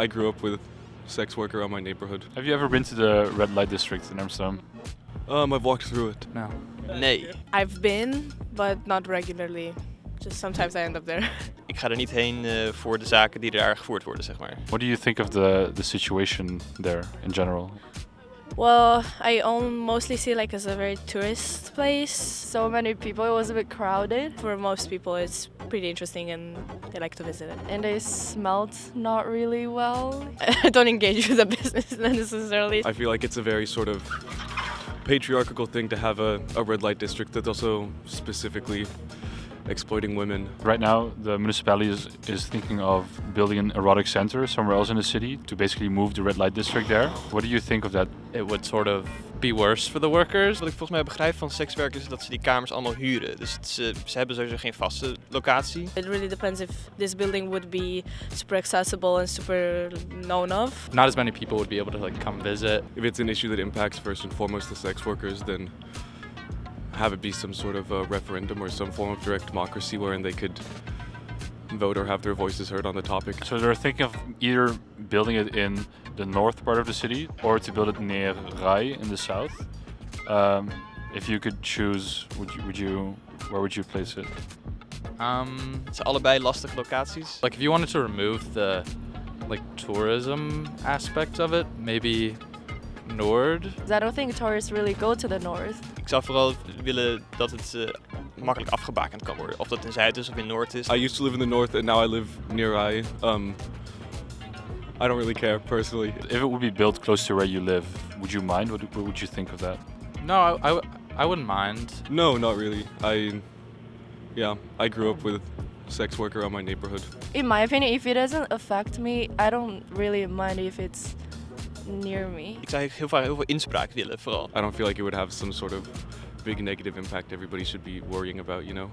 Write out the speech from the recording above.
I grew up with a sex worker around my neighborhood. Have you ever been to the red light district in Amsterdam? I've walked through it. No. Nee, I've been, but not regularly. Just sometimes I end up there. ik ga er niet heen voor de zaken die daar gevoerd worden, zeg maar. What do you think of the situation there in general? Well, I mostly see like as a very tourist place. So many people, it was a bit crowded. For most people, it's pretty interesting and they like to visit it. And they smelled not really well. I don't engage with the business necessarily. I feel like it's a very sort of patriarchal thing to have a red light district that's also specifically exploiting women. Right now, the municipality is thinking of building an erotic center somewhere else in the city to basically move the red light district there. What do you think of that? It would sort of be worse for the workers. Wat ik volgens mij begrijp van sekswerkers is dat ze die kamers allemaal huren. Dus ze hebben sowieso geen vaste locatie. It really depends if this building would be super accessible and super known of. Not as many people would be able to like come visit. If it's an issue that impacts first and foremost the sex workers, then have it be some sort of a referendum or some form of direct democracy wherein they could vote or have their voices heard on the topic. So they're thinking of either building it in the north part of the city or to build it near Waar in the south. If you could choose, where would you place it? Het zijn allebei lastige locaties. Like if you wanted to remove the like tourism aspect of it, maybe Noord. I don't think tourists really go to the north. Ik zou vooral willen dat het makkelijk afgebakend kan worden. Of dat in Zuid is of in Noord is. I used to live in the north and now I live near I. I don't really care personally. If it would be built close to where you live, would you mind? What would you think of that? No, I wouldn't mind. No, not really. I grew up with a sex worker around my neighborhood. In my opinion, if it doesn't affect me, I don't really mind if it's near me. Ik zou heel veel inspraak willen, vooral. I don't feel like it would have some sort of big negative impact everybody should be worrying about, you know?